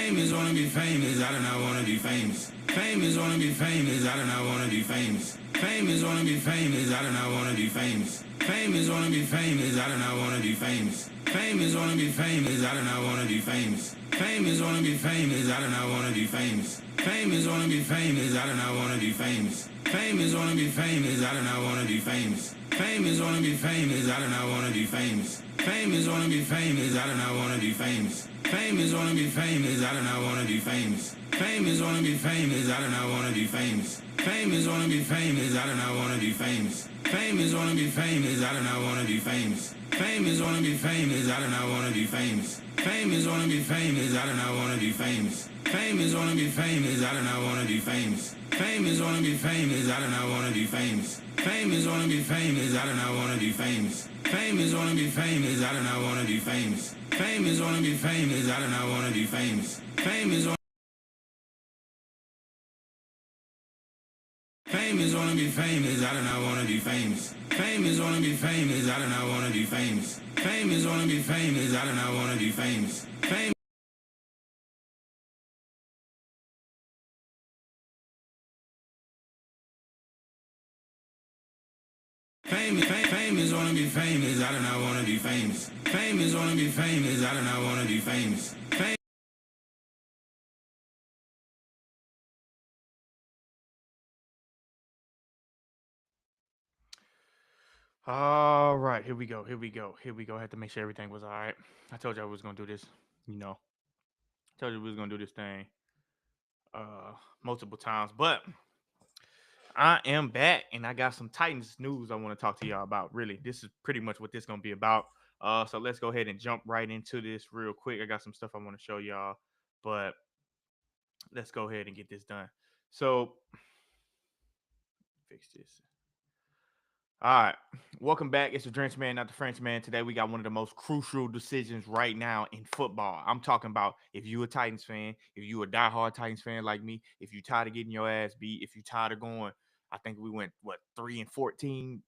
Famous wanna be famous, I do not wanna be famous. Famous wanna be famous, I do not wanna be famous. Famous wanna be famous, I do not wanna be famous. Famous wanna be famous, I do not wanna be famous. Famous wanna be famous, I do not wanna be famous. Famous wanna be famous, I do not wanna be famous. Famous wanna be famous, I do not wanna be famous. Famous wanna be famous, I do not wanna be famous. Famous wanna be famous, I do not wanna be famous. Famous wanna be famous, I do not wanna be famous. Famous wanna be famous, I do not wanna be famous. Famous wanna be famous, I do not wanna be famous. Famous wanna be famous, I do not wanna be famous. Famous wanna be famous, I do not wanna be famous. Famous wanna be famous, I do not wanna be famous. Famous wanna be famous, I do not wanna be famous. Famous wanna be famous, I do not wanna be famous. Famous wanna be famous, I do not wanna be famous. Famous wanna be famous, I do not wanna be famous. Famous wanna be famous, I do not wanna be famous. Famous wanna be famous, I do not wanna be famous. Famous wanna be famous, I do not wanna be famous. Famous wanna be famous, I do not wanna be famous. Famous wanna be famous, I do not wanna be famous. Famous wanna be famous, I do not wanna be famous. Famous wanna be famous, I do not wanna be famous. All right, here we go. I had to make sure everything was all right. I told you I was gonna do this. You know, told you we was gonna do this thing uh multiple times, but I am back and I got some Titans news I want to talk to y'all about. Really, this is pretty much what this gonna be about. So let's go ahead and jump right into this real quick. I got some stuff I want to show y'all, but let's go ahead and get this done. So fix this. All right. Welcome back. It's the Drenchman, not the Frenchman. Today we got one of the most crucial decisions right now in football. I'm talking about if you a Titans fan, if you a diehard Titans fan like me, if you tired of getting your ass beat, if you tired of going, I think we went 3-14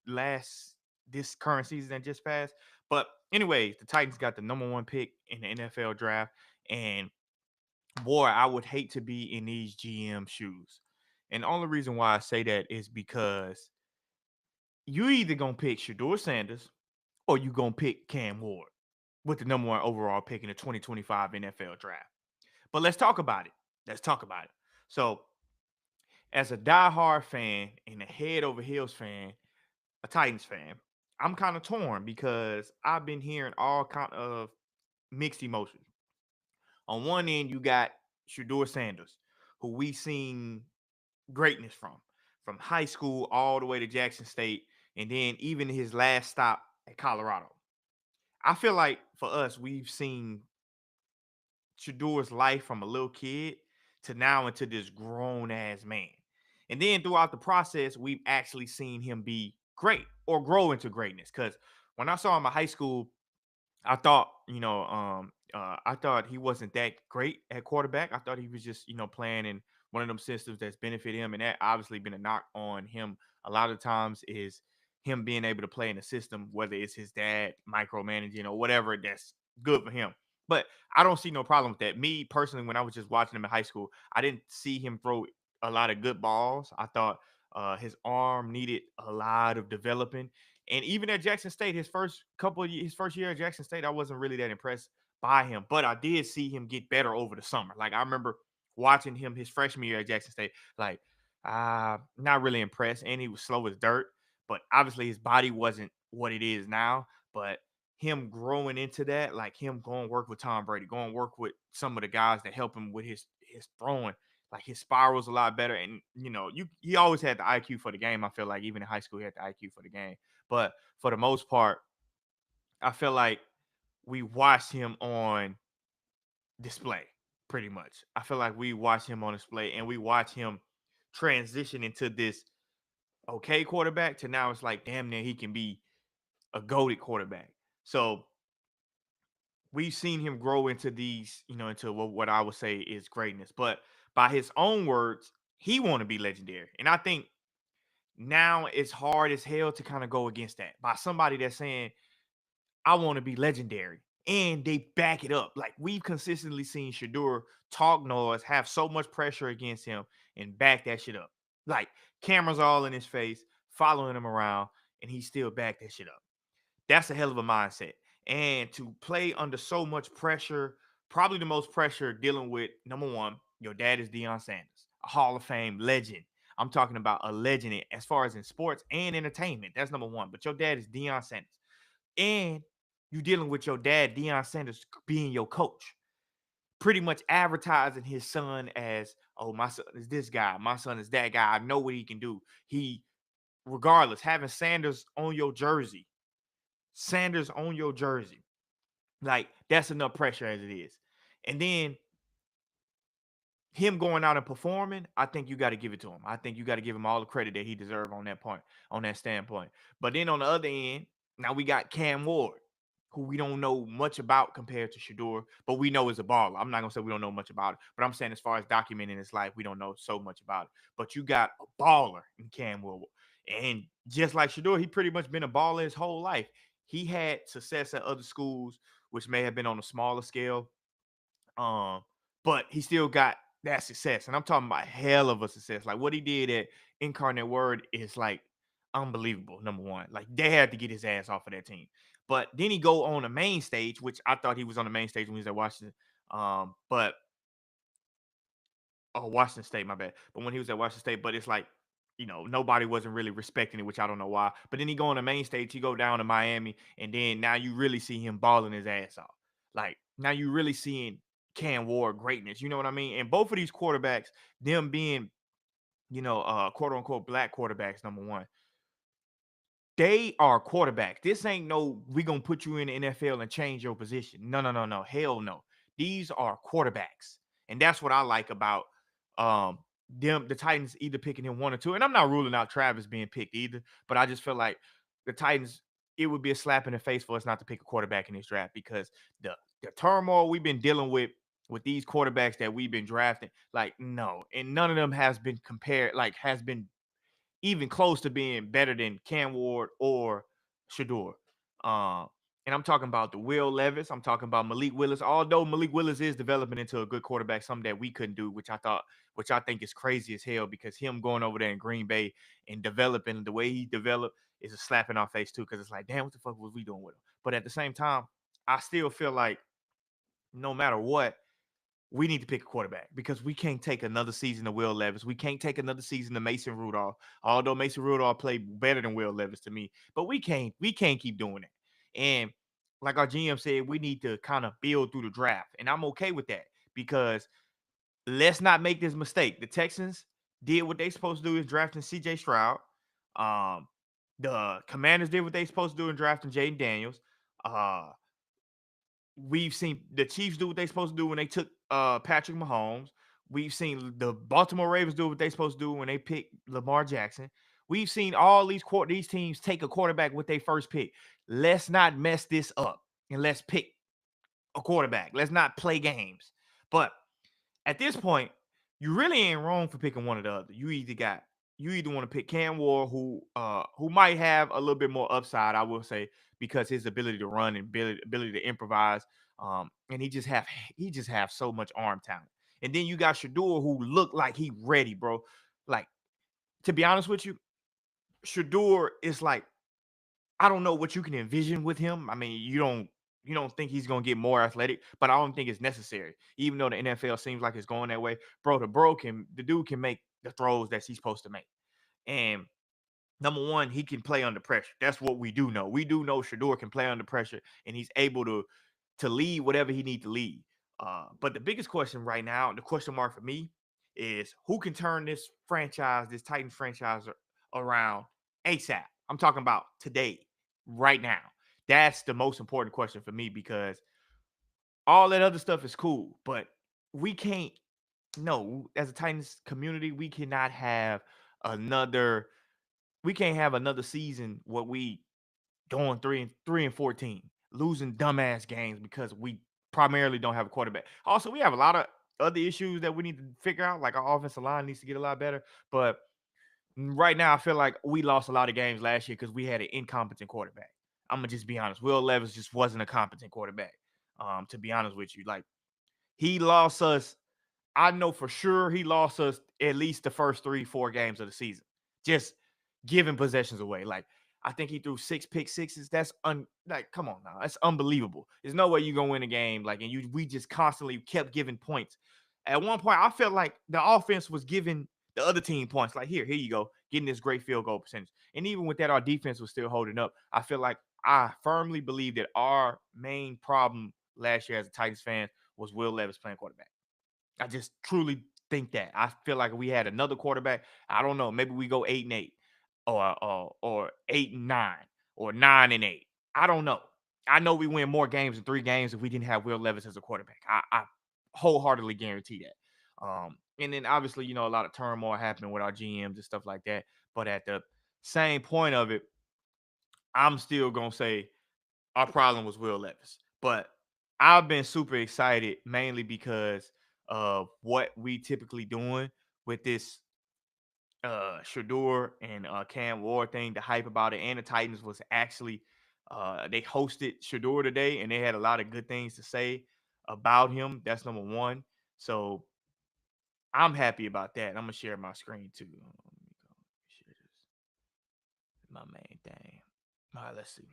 this current season that just passed. But anyways, the Titans got the number one pick in the NFL draft, and boy, I would hate to be in these GM shoes. And the only reason why I say that is because you either gonna pick Shadour Sanders or you gonna pick Cam Ward with the number one overall pick in the 2025 NFL draft. But let's talk about it. Let's talk about it. So, as a diehard fan and a head over heels fan, a Titans fan, I'm kind of torn because I've been hearing all kind of mixed emotions. On one end, you got Shadour Sanders, who we seen greatness from high school all the way to Jackson State, and then even his last stop at Colorado. I feel like for us, we've seen Shadour's life from a little kid to now into this grown ass man. And then throughout the process, we've actually seen him be great or grow into greatness. Because when I saw him in high school, I thought, I thought he wasn't that great at quarterback. I thought he was just, playing in one of them systems that's benefited him. And that obviously been a knock on him a lot of times is him being able to play in a system, whether it's his dad micromanaging or whatever, that's good for him. But I don't see no problem with that. Me personally, when I was just watching him in high school, I didn't see him throw a lot of good balls. I thought his arm needed a lot of developing. And even at Jackson State, his first year at Jackson State, I wasn't really that impressed by him, but I did see him get better over the summer. Like I remember watching him his freshman year at Jackson State, like not really impressed, and he was slow as dirt. But obviously, his body wasn't what it is now. But him growing into that, like him going work with Tom Brady, going work with some of the guys that help him with his throwing, like his spiral's a lot better. And he always had the IQ for the game. I feel like even in high school, he had the IQ for the game. But for the most part, I feel like we watched him on display pretty much. I feel like we watch him on display and we watch him transition into this okay quarterback to now it's like damn near he can be a goated quarterback. So we've seen him grow into these, into what I would say is greatness. But by his own words, he want to be legendary. And I think now it's hard as hell to kind of go against that by somebody that's saying, I want to be legendary. and they back it up. Like we've consistently seen Shedeur talk noise, have so much pressure against him, and back that shit up. Like cameras all in his face, following him around, and he still back that shit up. That's a hell of a mindset. And to play under so much pressure, probably the most pressure dealing with number one, your dad is Deion Sanders, a Hall of Fame legend. I'm talking about a legend as far as in sports and entertainment. That's number one. But your dad is Deion Sanders. And you dealing with your dad, Deion Sanders, being your coach, pretty much advertising his son as, oh, my son is this guy, my son is that guy. I know what he can do. He, regardless, having Sanders on your jersey, like that's enough pressure as it is. And then him going out and performing, I think you got to give it to him. I think you got to give him all the credit that he deserves on that point, on that standpoint. But then on the other end, now we got Cam Ward, who we don't know much about compared to Shedeur, but we know is a baller. I'm not gonna say we don't know much about it, but I'm saying as far as documenting his life, we don't know so much about it. But you got a baller in Cam Ward, and just like Shedeur, he pretty much been a baller his whole life. He had success at other schools, which may have been on a smaller scale, um, but he still got that success. And I'm talking about hell of a success. Like what he did at Incarnate Word is like unbelievable. Number one, like they had to get his ass off of that team. But then he go on the main stage, which I thought he was on the main stage when he was at Washington. But Washington State, my bad. But when he was at Washington State, but it's like, nobody wasn't really respecting it, which I don't know why. But then he go on the main stage, he go down to Miami, and then now you really see him balling his ass off. Like now you really seeing Cam Ward greatness. You know what I mean? And both of these quarterbacks, them being, quote unquote black quarterbacks, number one, they are quarterbacks. This ain't no, we gonna put you in the NFL and change your position. No, no, no, no. Hell no. These are quarterbacks. And that's what I like about um the Titans either picking him one or two. And I'm not ruling out Travis being picked either, but I just feel like the Titans, it would be a slap in the face for us not to pick a quarterback in this draft because the turmoil we've been dealing with these quarterbacks that we've been drafting, like no, and none of them has been compared, like has been even close to being better than Cam Ward or Shedeur. Um, and I'm talking about the Will Levis. I'm talking about Malik Willis. Although Malik Willis is developing into a good quarterback, something that we couldn't do, which I think is crazy as hell because him going over there in Green Bay and developing the way he developed is a slap in our face too. Because it's like, damn, what the fuck was we doing with him? But at the same time, I still feel like no matter what, we need to pick a quarterback because we can't take another season of Will Levis. We can't take another season of Mason Rudolph. Although Mason Rudolph played better than Will Levis to me, but we can't keep doing it. And like our GM said, we need to kind of build through the draft, and I'm okay with that because let's not make this mistake. The Texans did what they supposed to do is drafting C.J. Stroud. Um, the Commanders did what they supposed to do in drafting Jaden Daniels. Uh, we've seen the Chiefs do what they're supposed to do when they took Patrick Mahomes. We've seen the Baltimore Ravens do what they're supposed to do when they picked Lamar Jackson. We've seen all these teams take a quarterback with their first pick. Let's not mess this up and let's pick a quarterback. Let's not play games. But at this point, you really ain't wrong for picking one or the other. You either want to pick Cam Ward, who might have a little bit more upside, I will say, because his ability to run and ability to improvise, and he just have so much arm talent. And then you got Shedeur, who looked like he ready, bro. Like to be honest with you, Shedeur is like I don't know what you can envision with him. I mean, you don't think he's gonna get more athletic, but I don't think it's necessary. Even though the NFL seems like it's going that way, the dude can make the throws that he's supposed to make. And number one, he can play under pressure. That's what we do know. We do know Shedeur can play under pressure, and he's able to lead whatever he needs to lead. But the biggest question right now, the question mark for me, is who can turn this Titans franchise around ASAP. I'm talking about today, right now. That's the most important question for me because all that other stuff is cool, but we can't. No, as a Titans community, another. We can't have another season where we going 3-14, losing dumbass games because we primarily don't have a quarterback. Also, we have a lot of other issues that we need to figure out. Like our offensive line needs to get a lot better. But right now, I feel like we lost a lot of games last year because we had an incompetent quarterback. I'm gonna just be honest. Will Levis just wasn't a competent quarterback. To be honest with you, like he lost us. I know for sure he lost us at least the first 3-4 games of the season, just giving possessions away. Like I think he threw 6 pick sixes. That's like come on now, that's unbelievable. There's no way you gonna win a game like and we just constantly kept giving points. At one point, I felt like the offense was giving the other team points. Like here you go, getting this great field goal percentage. And even with that, our defense was still holding up. I feel like I firmly believe that our main problem last year as a Titans fan was Will Levis playing quarterback. I just truly think that. I feel like we had another quarterback. I don't know. Maybe we go 8-8 or 8-9 or 9-8. I don't know. I know we win more games in 3 games if we didn't have Will Levis as a quarterback. I wholeheartedly guarantee that. And then obviously, a lot of turmoil happening with our GMs and stuff like that. But at the same point of it, I'm still gonna say our problem was Will Levis. But I've been super excited mainly because of what we typically doing with this Shedeur and Cam Ward thing. The hype about it and the Titans was actually they hosted Shedeur today and they had a lot of good things to say about him. That's number one. So I'm happy about that. I'm gonna share my screen too. Let me go share this. My main thing. All right, let's see.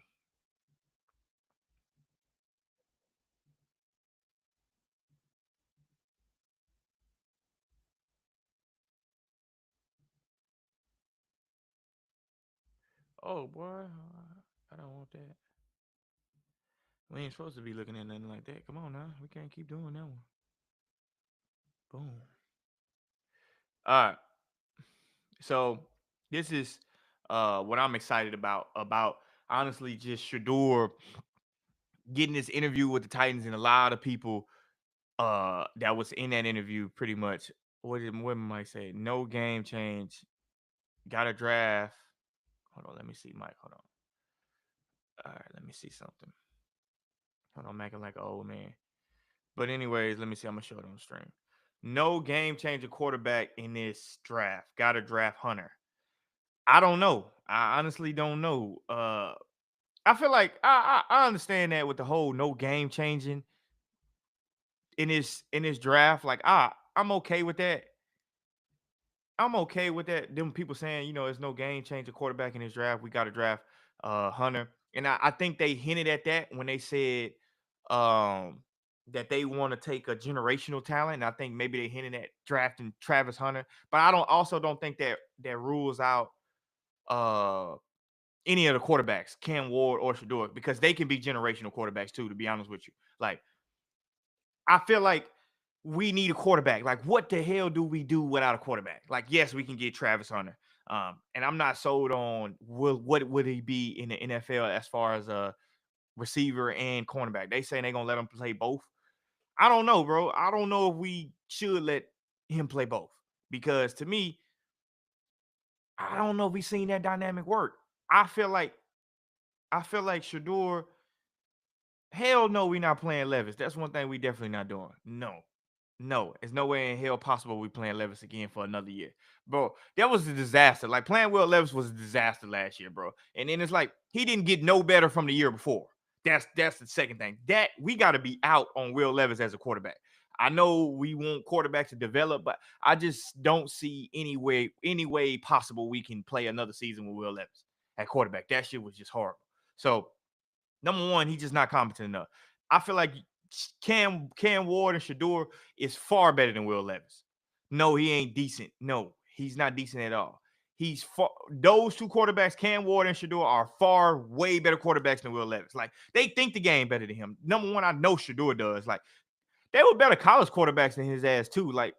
Oh boy, I don't want that. We ain't supposed to be looking at nothing like that. Come on now, we can't keep doing that one. Boom. All right. So this is what I'm excited about. About honestly just Shedeur getting this interview with the Titans and a lot of people that was in that interview pretty much. What am I say? No game change. Got a draft. Hold on, let me see, Mike. Hold on. All right, let me see something. Hold on, I'm making like an old man. But anyways, let me see. I'm gonna show it on the stream. No game changer quarterback in this draft. Got to draft Hunter. I don't know. I honestly don't know. I feel like I understand that with the whole no game changing in this draft. Like I'm okay with that. I'm okay with that. Them people saying, there's no game changer quarterback in this draft. We got to draft Hunter. And I think they hinted at that when they said um that they want to take a generational talent. And I think maybe they hinted at drafting Travis Hunter. But I don't think that rules out uh any of the quarterbacks, Cam Ward or Shedeur, because they can be generational quarterbacks too, to be honest with you. Like I feel like we need a quarterback. Like, what the hell do we do without a quarterback? Like, yes, we can get Travis Hunter. And I'm not sold on what would he be in the NFL as far as a receiver and cornerback. They saying they're gonna let him play both. I don't know, bro. I don't know if we should let him play both because to me, I don't know if we seen that dynamic work. I feel like Shedeur. Hell no, we not playing Levis. That's one thing we definitely not doing. No. No, there's no way in hell possible we playing Levis again for another year. Bro, that was a disaster. Like playing Will Levis was a disaster last year, bro. And then it's like he didn't get no better from the year before. That's the second thing. That we got to be out on Will Levis as a quarterback. I know we want quarterbacks to develop, but I just don't see any way possible we can play another season with Will Levis at quarterback. That shit was just horrible. So number one, he's just not competent enough. I feel like Cam Ward and Shedeur is far better than Will Levis. No, he ain't decent. No, he's not decent at all. He's far, those two quarterbacks, Cam Ward and Shedeur, are far way better quarterbacks than Will Levis. Like they think the game better than him. Number one, I know Shedeur does. Like they were better college quarterbacks than his ass too. Like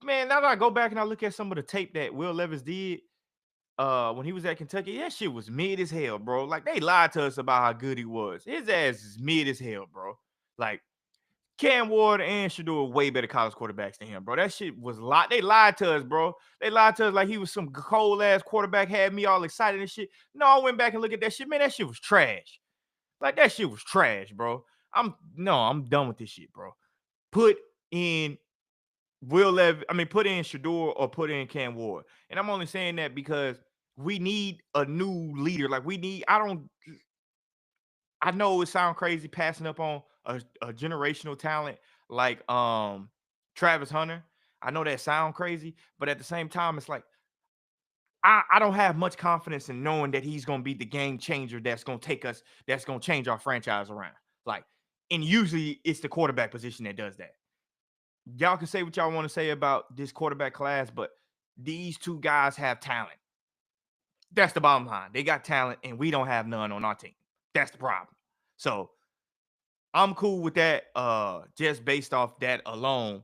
man, now that I go back and I look at some of the tape that Will Levis did, when he was at Kentucky, that shit was mid as hell, bro. Like they lied to us about how good he was. His ass is mid as hell, bro. Like Cam Ward and Shedeur are way better college quarterbacks than him, bro. That shit was lot. They lied to us, bro. They lied to us like he was some cold ass quarterback, had me all excited and shit. No, I went back and looked at that shit. Man, that shit was trash. Like that shit was trash, bro. I'm done with this shit, bro. Put in put in Shedeur or put in Cam Ward. And I'm only saying that because we need a new leader. Like we need, I know it sounds crazy passing up on a generational talent like Travis Hunter. I know that sound crazy, but at the same time, it's like I don't have much confidence in knowing that he's gonna be the game changer that's gonna take us, that's gonna change our franchise around. Like, and usually it's the quarterback position that does that. Y'all can say what y'all want to say about this quarterback class, but these two guys have talent. That's the bottom line. They got talent, and we don't have none on our team. That's the problem. So I'm cool with that. Just based off that alone,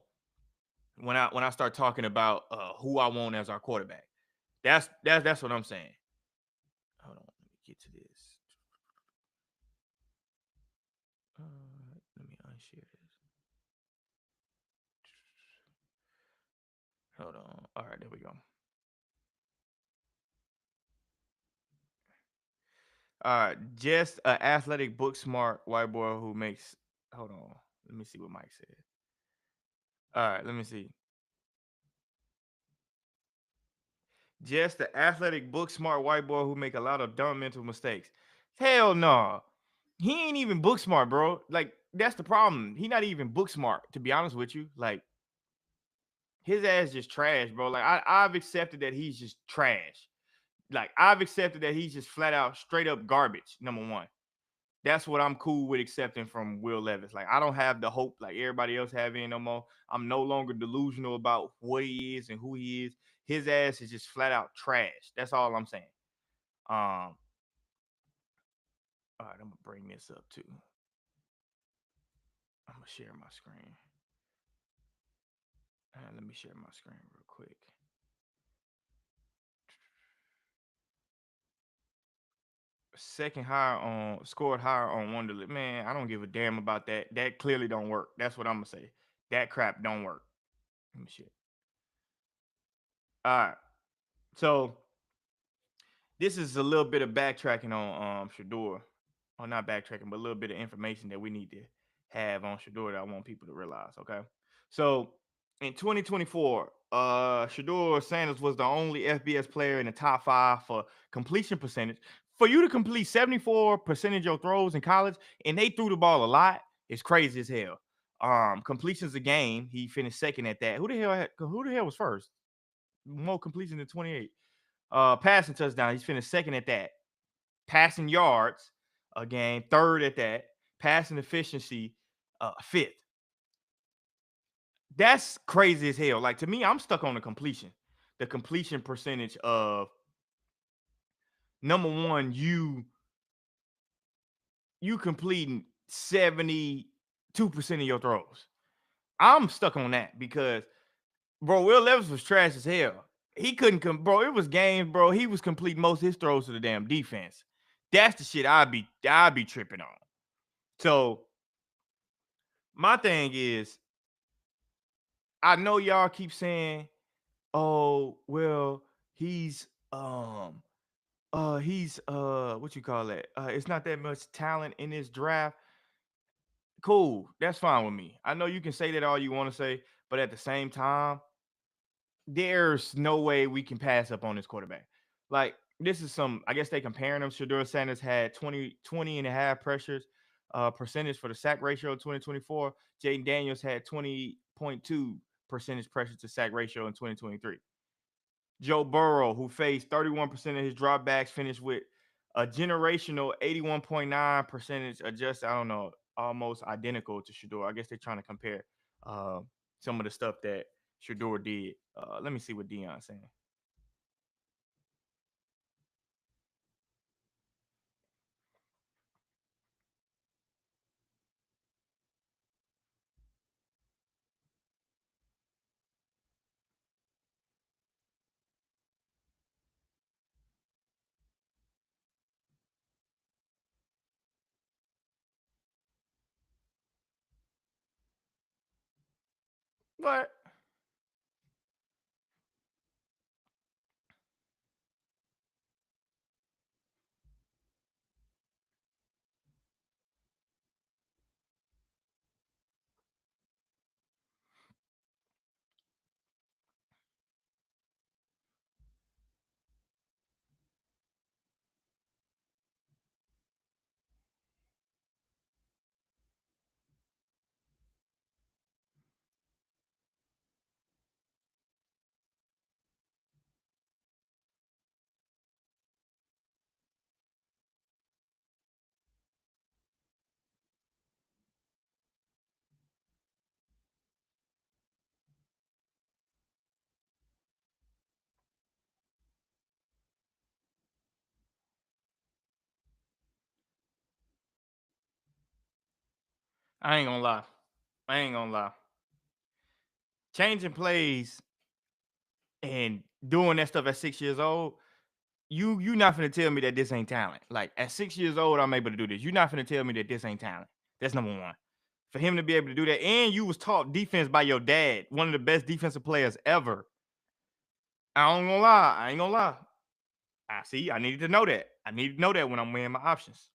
when I start talking about who I want as our quarterback, that's what I'm saying. Hold on, let me get to this. Let me unshare this. Hold on. All right, there we go. All right, just an athletic, book smart white boy who makes. Hold on, let me see what Mike said. All right, let me see. Just the athletic, book smart white boy who make a lot of dumb mental mistakes. Hell no, he ain't even book smart, bro. Like that's the problem. He not even book smart, to be honest with you. Like his ass just trash, bro. Like I've accepted that he's just trash. Like I've accepted that he's just flat out straight up garbage. Number one. That's what I'm cool with accepting from Will Levis. Like I don't have the hope like everybody else have in no more. I'm no longer delusional about what he is and who he is. His ass is just flat out trash. That's all I'm saying. All right, I'm gonna bring this up too. I'm gonna share my screen. Let me share my screen real quick. Second higher on scored higher on Wonderlic. Man, I don't give a damn about that. That clearly don't work. That's what I'm gonna say. That crap don't work. Let me share. All right. So this is a little bit of backtracking on Shedeur. Or not backtracking, but a little bit of information that we need to have on Shedeur that I want people to realize. Okay. So in 2024, Shadour Sanders was the only FBS player in the top 5 for completion percentage. For you to complete 74% of your throws in college, and they threw the ball a lot, it's crazy as hell. Completions a game, he finished second at that. Who the hell was first? More completions than 28. Passing touchdown, he's finished second at that. Passing yards a game, third at that. Passing efficiency, fifth. That's crazy as hell. Like to me, I'm stuck on the completion percentage of number one, you completing 72% of your throws. I'm stuck on that because bro, Will Levis was trash as hell. He couldn't come, bro. It was games, bro. He was completing most of his throws to the damn defense. That's the shit I'd be tripping on. So my thing is, I know y'all keep saying, "Oh, well, he's what you call it? It's not that much talent in this draft." Cool, that's fine with me. I know you can say that all you want to say, but at the same time, there's no way we can pass up on this quarterback. Like, this is some, I guess they comparing them. Shadour Sanders had 20 and a half pressures percentage for the sack ratio in 2024. Jaden Daniels had 20.2 percentage pressure to sack ratio in 2023. Joe Burrow, who faced 31% of his dropbacks, finished with a generational 81.9 percentage adjusted. I don't know, almost identical to Shedeur. I guess they're trying to compare uh, some of the stuff that Shedeur did. Let me see what Dion's saying. What? I ain't gonna lie. I ain't gonna lie. Changing plays and doing that stuff at 6 years old, you not finna tell me that this ain't talent. Like at 6 years old, I'm able to do this. You're not finna tell me that this ain't talent. That's number one. For him to be able to do that, and you was taught defense by your dad, one of the best defensive players ever. I ain't gonna lie. I ain't gonna lie. I see. I needed to know that. I need to know that when I'm weighing my options.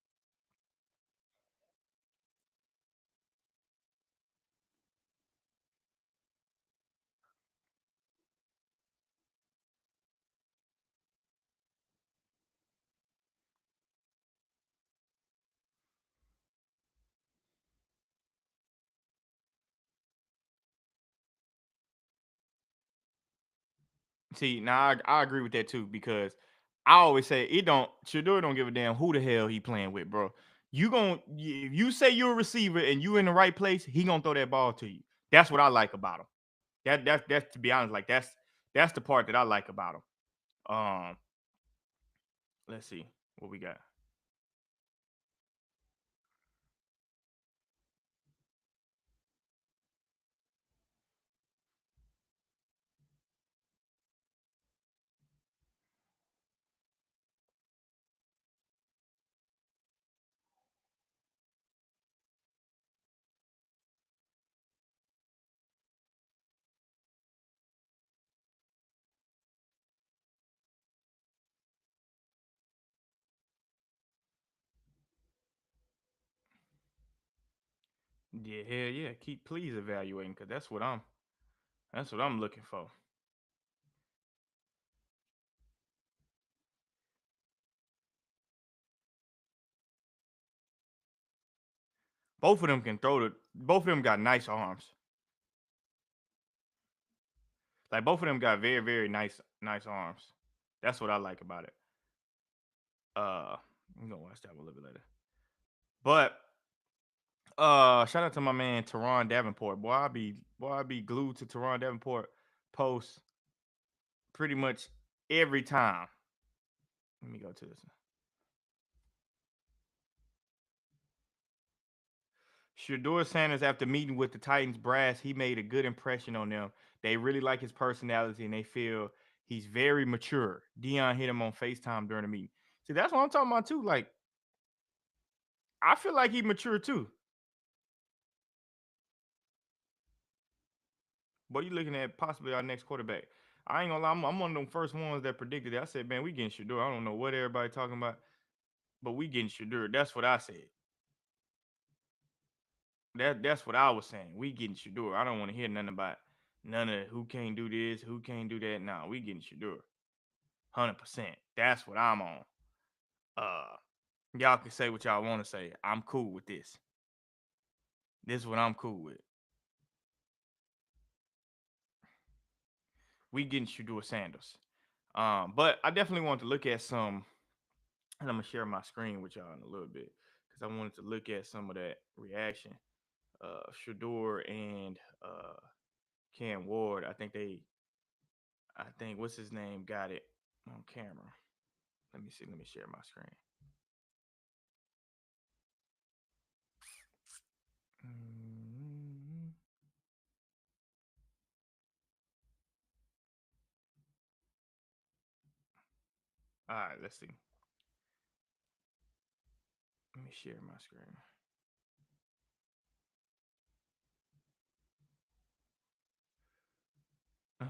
See, now I agree with that too, because I always say Shedeur don't give a damn who the hell he playing with, bro. If you say you're a receiver and you in the right place, he gonna throw that ball to you. That's what I like about him. That's to be honest, like that's the part that I like about him. Let's see what we got. Yeah, hell yeah. Keep please evaluating, because that's what I'm looking for. Both of them can throw the both of them got nice arms. Like both of them got very, very nice arms. That's what I like about it. I'm gonna watch that one a little bit later. But shout out to my man Teron Davenport. Boy, I be glued to Teron Davenport posts pretty much every time. Let me go to this. Shadour Sanders, after meeting with the Titans brass, he made a good impression on them. They really like his personality and they feel he's very mature. Dion hit him on FaceTime during the meeting. See, that's what I'm talking about too. Like, I feel like he mature too. But you looking at possibly our next quarterback. I ain't gonna lie, I'm one of them first ones that predicted it. I said, man, we getting Shedeur. I don't know what everybody talking about, but we getting Shedeur. That's what I said. That's what I was saying. We getting Shedeur. I don't want to hear nothing about none of who can't do this, who can't do that. Nah, we getting Shedeur. 100%. That's what I'm on. Uh, y'all can say what y'all want to say. I'm cool with this. This is what I'm cool with. We getting Shadour Sanders. But I definitely want to look at some, and I'm gonna share my screen with y'all in a little bit because I wanted to look at some of that reaction. Shedeur and Cam Ward. I think what's his name got it on camera. Let me see. Let me share my screen. Mm-hmm. All right, let's see. Let me share my screen. Uh.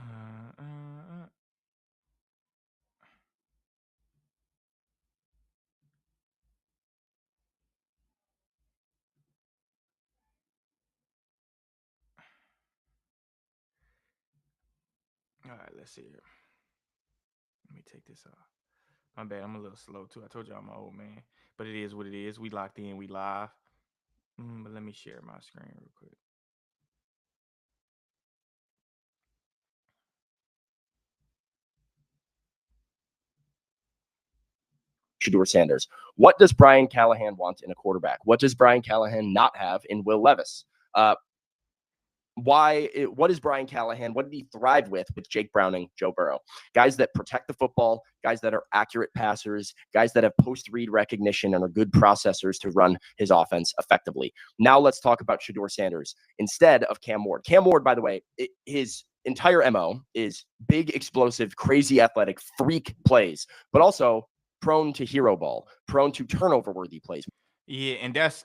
All right, let's see here. Let me take this off. My bad, I'm a little slow too. I told you I'm an old man, but it is what it is. We locked in, we live. But let me share my screen real quick. Shadour Sanders. What does Brian Callahan want in a quarterback? What does Brian Callahan not have in Will Levis? what is Brian Callahan? What did he thrive with Jake Browning, Joe Burrow? Guys that protect the football, guys that are accurate passers, guys that have post-read recognition and are good processors to run his offense effectively. Now let's talk about Shadour Sanders instead of Cam Ward. Cam Ward, by the way, his entire MO is big, explosive, crazy athletic, freak plays, but also prone to hero ball, prone to turnover-worthy plays. Yeah, and that's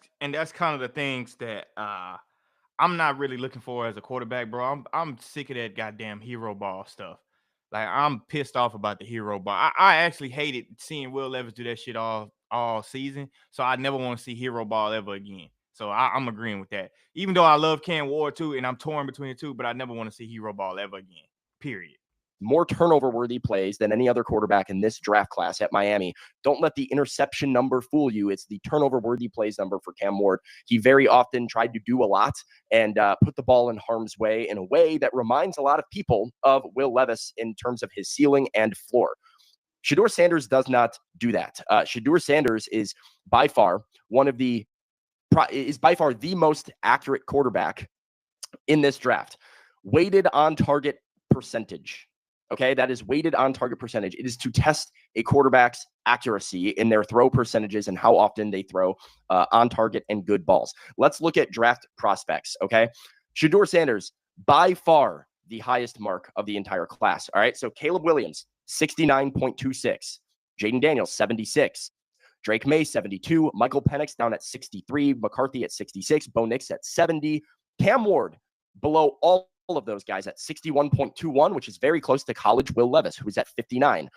kind of the things that I'm not really looking for as a quarterback, bro. I'm sick of that goddamn hero ball stuff. Like, I'm pissed off about the hero ball. I actually hated seeing Will Levis do that shit all season. So I never want to see hero ball ever again. So I'm agreeing with that. Even though I love Cam Ward too, and I'm torn between the two, but I never want to see hero ball ever again. Period. More turnover-worthy plays than any other quarterback in this draft class at Miami. Don't let the interception number fool you. It's the turnover-worthy plays number for Cam Ward. He very often tried to do a lot and put the ball in harm's way in a way that reminds a lot of people of Will Levis in terms of his ceiling and floor. Shadour Sanders does not do that. Shadour Sanders is by far the most accurate quarterback in this draft. Weighted on target percentage. Okay, that is weighted on target percentage. It is to test a quarterback's accuracy in their throw percentages and how often they throw on target and good balls. Let's look at draft prospects. Okay, Shadour Sanders, by far the highest mark of the entire class. All right, so Caleb Williams, 69.26. Jaden Daniels, 76. Drake May, 72. Michael Penix down at 63. McCarthy at 66. Bo Nix at 70. Cam Ward below all of those guys at 61.21, which is very close to college Will Levis, who is at 59.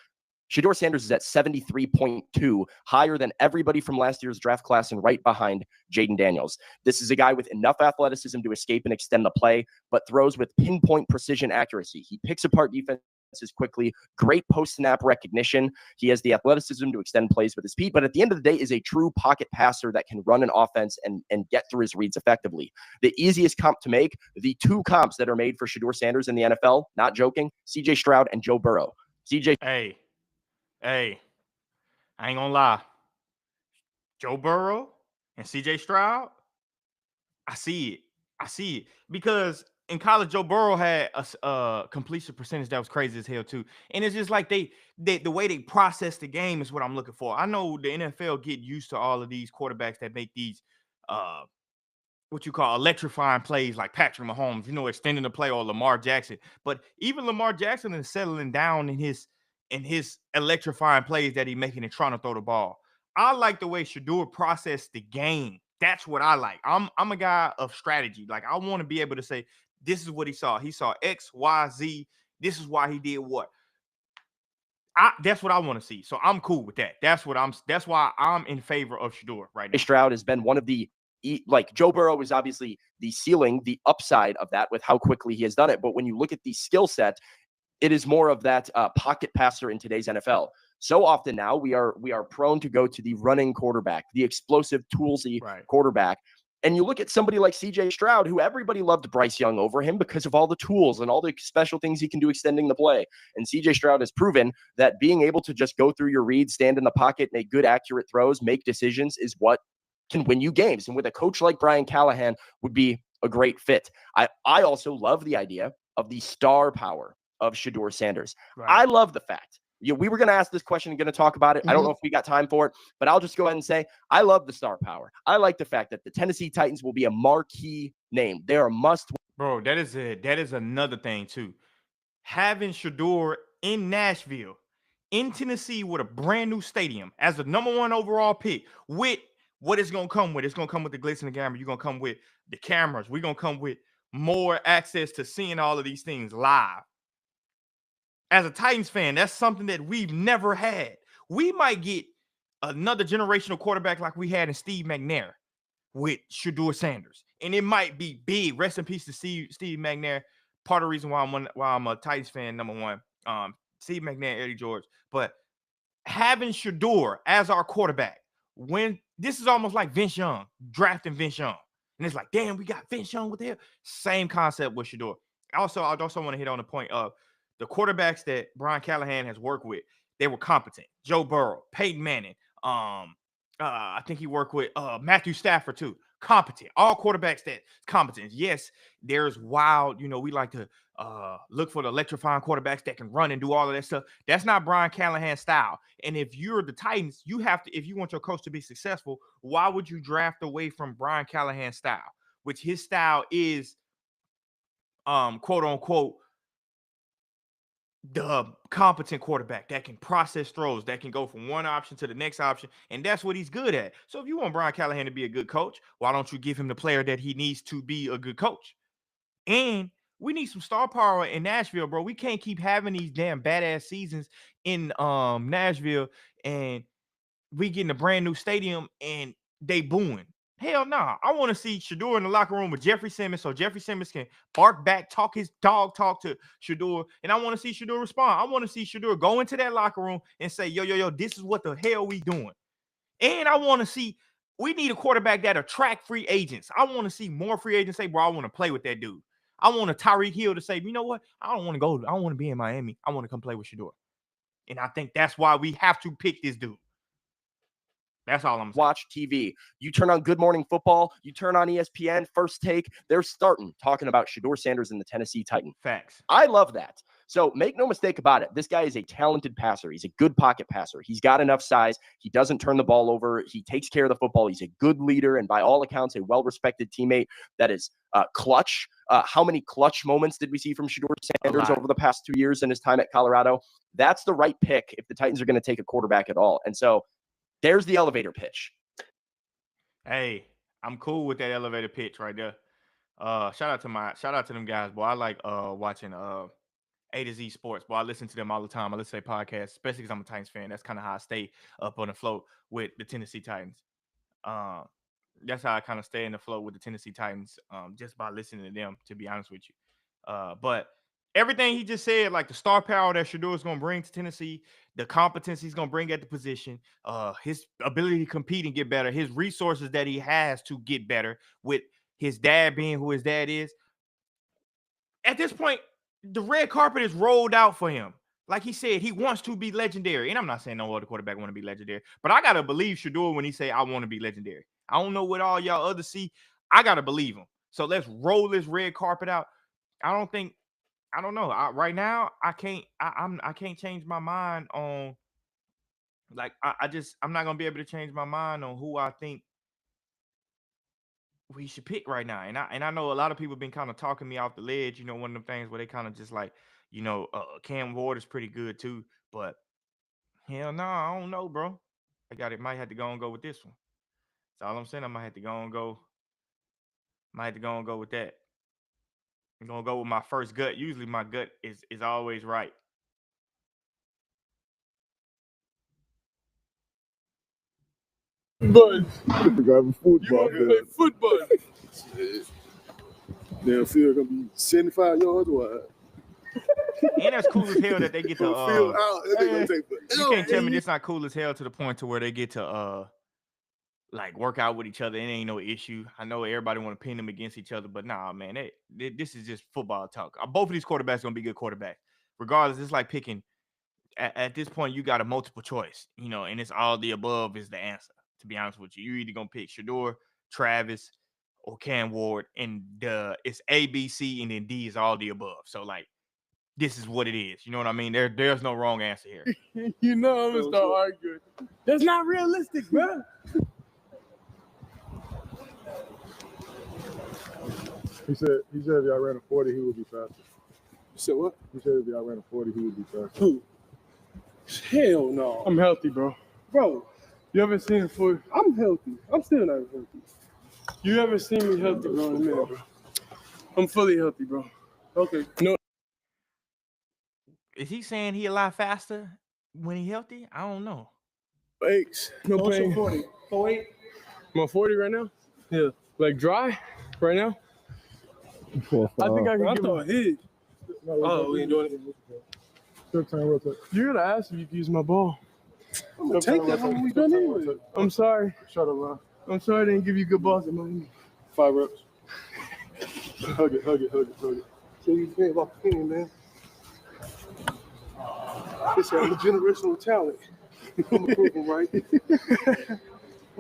Shadour Sanders is at 73.2, higher than everybody from last year's draft class and right behind Jaden Daniels. This is a guy with enough athleticism to escape and extend the play, but throws with pinpoint precision accuracy. He picks apart defenses quickly, great post-snap recognition. He has the athleticism to extend plays with his feet, but at the end of the day is a true pocket passer that can run an offense and get through his reads effectively. The easiest comp to make, the two comps that are made for Shadour Sanders in the NFL, not joking, CJ Stroud and Joe Burrow. Hey, I ain't gonna lie. Joe Burrow and CJ Stroud, I see it because in college, Joe Burrow had a completion percentage that was crazy as hell too. And it's just like the way they process the game is what I'm looking for. I know the NFL get used to all of these quarterbacks that make these what you call electrifying plays like Patrick Mahomes, extending the play, or Lamar Jackson. But even Lamar Jackson is settling down in his electrifying plays that he's making and trying to throw the ball. I like the way Shedeur processed the game. That's what I like. I'm a guy of strategy. Like, I want to be able to say, this is what he saw. He saw X, Y, Z. This is why he did what. That's what I want to see. So I'm cool with that. That's why I'm in favor of Shedeur right now. Stroud has been one of the, like, Joe Burrow is obviously the ceiling, the upside of that with how quickly he has done it. But when you look at the skill set, it is more of that pocket passer in today's NFL. So often now we are prone to go to the running quarterback, the explosive, toolsy quarterback. And you look at somebody like CJ Stroud, who everybody loved Bryce Young over him because of all the tools and all the special things he can do extending the play. And CJ Stroud has proven that being able to just go through your reads, stand in the pocket, make good, accurate throws, make decisions is what can win you games. And with a coach like Brian Callahan would be a great fit. I also love the idea of the star power of Shadour Sanders. I love the fact, we were going to ask this question and going to talk about it. I don't know if we got time for it, but I'll just go ahead and say, I love the star power. I like the fact that the Tennessee Titans will be a marquee name. They're a must. Bro, that is another thing too. Having Shedeur in Nashville, in Tennessee, with a brand new stadium as the #1 overall pick, with what it's going to come with. It's going to come with the glitz and the glamour. You're going to come with the cameras. We're going to come with more access to seeing all of these things live. As a Titans fan, that's something that we've never had. We might get another generational quarterback like we had in Steve McNair with Shadour Sanders. And it might be big. Rest in peace to Steve McNair. Part of the reason why I'm a Titans fan, #1. Steve McNair, Eddie George. But having Shedeur as our quarterback, when this is almost like Vince Young, drafting Vince Young. And it's like, damn, we got Vince Young with him. Same concept with Shedeur. Also, I also want to hit on the point of the quarterbacks that Brian Callahan has worked with. They were competent. Joe Burrow, Peyton Manning. I think he worked with Matthew Stafford too. competent. All quarterback stats, competence. Yes, there's wild, we like to look for the electrifying quarterbacks that can run and do all of that stuff. That's not Brian Callahan's style. And if you're the Titans, you have to, if you want your coach to be successful, why would you draft away from Brian Callahan's style? Which his style is quote unquote the competent quarterback that can process throws, that can go from one option to the next option, and that's what he's good at. So if you want Brian Callahan to be a good coach, why don't you give him the player that he needs to be a good coach? And we need some star power in Nashville, bro. We can't keep having these damn badass seasons in Nashville, and we getting a brand new stadium and they booing. Hell nah. I want to see Shedeur in the locker room with Jeffrey Simmons so Jeffrey Simmons can bark back, talk his dog talk to Shedeur. And I want to see Shedeur respond. I want to see Shedeur go into that locker room and say, yo, this is what the hell we doing. And I want to see, we need a quarterback that attract free agents. I want to see more free agents say, bro, I want to play with that dude. I want a Tyreek Hill to say, you know what? I don't want to go. I don't want to be in Miami. I want to come play with Shedeur. And I think that's why we have to pick this dude. That's all I'm saying. Watch TV. You turn on Good Morning Football. You turn on ESPN, First Take. They're starting talking about Shadour Sanders and the Tennessee Titans. Facts. I love that. So make no mistake about it. This guy is a talented passer. He's a good pocket passer. He's got enough size. He doesn't turn the ball over. He takes care of the football. He's a good leader and by all accounts, a well-respected teammate that is clutch. How many clutch moments did we see from Shadour Sanders over the past 2 years in his time at Colorado? That's the right pick if the Titans are going to take a quarterback at all. And so there's the elevator pitch. Hey, I'm cool with that elevator pitch right there. Shout out to them guys, boy. I like watching A to Z Sports, boy. I listen to them all the time. I listen to their podcasts, especially because I'm a Titans fan. That's kind of how I stay up on the float with the Tennessee Titans. That's how I kind of stay in the flow with the Tennessee Titans, just by listening to them, to be honest with you. But everything he just said, like the star power that Shedeur is going to bring to Tennessee, the competence he's going to bring at the position, his ability to compete and get better, his resources that he has to get better with his dad being who his dad is. At this point, the red carpet is rolled out for him. Like he said, he wants to be legendary. And I'm not saying no other quarterback want to be legendary, but I got to believe Shedeur when he say, I want to be legendary. I don't know what all y'all others see. I got to believe him. So let's roll this red carpet out. I don't know. Right now, I can't change my mind on, like, I'm not gonna be able to change my mind on who I think we should pick right now. And I know a lot of people been kind of talking me off the ledge. One of them things where they kind of just like, Cam Ward is pretty good too, but hell no, I don't know, bro. Might have to go and go with this one. That's all I'm saying. I might have to go and go with that. I'm gonna go with my first gut. Usually my gut is always right. Football. Driving football. You want to play football? Damn field gonna be 75 yards wide. And that's cool as hell that they get to field out. You can't tell me it's not cool as hell to the point to where they get to like work out with each other. It ain't no issue. I know everybody want to pin them against each other, but nah, man, this is just football talk. Both of these quarterbacks gonna be good quarterbacks. Regardless, it's like picking at this point, you got a multiple choice, and it's all the above is the answer. To be honest with you, you're either gonna pick Shedeur, Travis, or Cam Ward, and it's A, B, C, and then D is all the above. So like, this is what it is. You know what I mean? There's no wrong answer here. I'm gonna start arguing. That's not realistic, bro. He said if y'all ran a 40, he would be faster. You said what? He said if y'all ran a 40, he would be faster. Who? Hell no. I'm healthy, bro. Bro, You ever seen it for? I'm healthy. I'm still not healthy. You ever seen me healthy, bro? In a minute, bro. I'm fully healthy, bro. Okay. No. Is he saying he a lot faster when he healthy? I don't know. Aches. No pain. 40. 08. I'm on 40 right now? Yeah. Like dry right now? I think I can give thought hit. Oh, we ain't doing it. You gotta ask if you can use my ball. I'm gonna take that when we done anyway. I'm sorry. Shut up, man. I'm sorry I didn't give you good balls at my 5 reps. Hug it. So you think about the pain, man. This is a generational talent. I'm approving, right?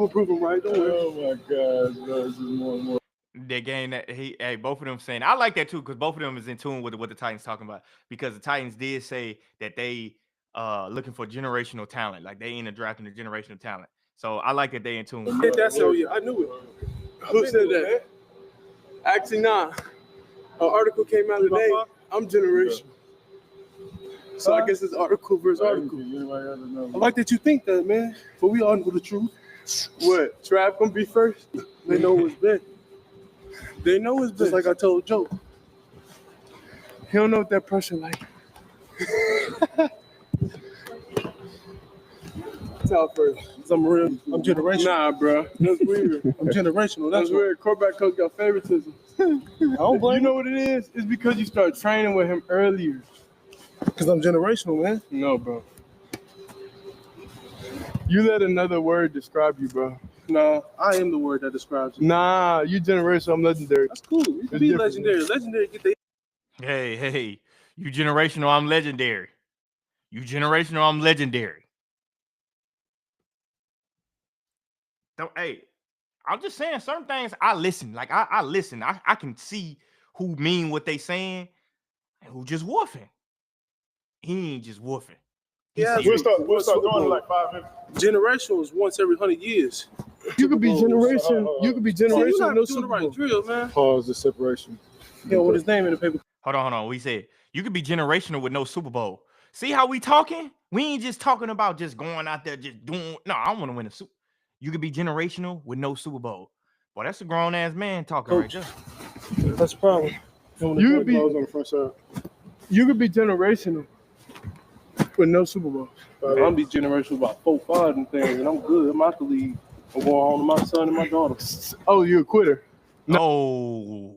gonna prove him right. Don't worry. Oh my God, bro, this is more and more. That game that both of them saying, I like that too, because both of them is in tune with what the Titans talking about. Because the Titans did say that they looking for generational talent, like they in the drafting the generational talent. So I like that they in tune. Yeah, that's so. Yeah, I knew it. Who said that? Actually, nah. An article came out today. I'm generational. So I guess it's article versus article. I like that you think that, man. But we all know the truth. What? Trap gonna be first? They know what's best. They know it's Just like I told Joe. He don't know what that pressure like. Top first. I'm generational. Nah, bro. That's weird. I'm generational. That's weird. Quarterback coach got favoritism. I don't blame You know what it is? It's because you start training with him earlier. because I'm generational, man. No, bro. You let another word describe you, bro. Nah, I am the word that describes you. Nah, you generational. I'm legendary. That's cool. You can It's be different. legendary. Legendary get the Hey, you generational, I'm legendary. You generational, I'm legendary. Don't, hey, I'm just saying certain things. I listen. Like I listen. I can see who mean what they saying and who just woofing. He ain't just woofing. He Yeah, serious. we'll start doing it like 5 minutes. Generational is once every 100 years. You could be generation. You could be So you're generational. not No doing the Super right Bowl. drill, man. Pause the separation. Yeah, with his name in the paper. Hold on. We said you could be generational with no Super Bowl. See how we talking? We ain't just talking about just going out there just doing. No, I want to win a Super. You could be generational with no Super Bowl. Boy, that's a grown ass man talking right there. That's the problem. You could be. on the front side. You could be generational with no Super Bowl. I'm gonna be generational about 4, 5 and things, and I'm good. I'm out the league. I'm going home to my son and my daughter. Oh, you're a quitter. Oh.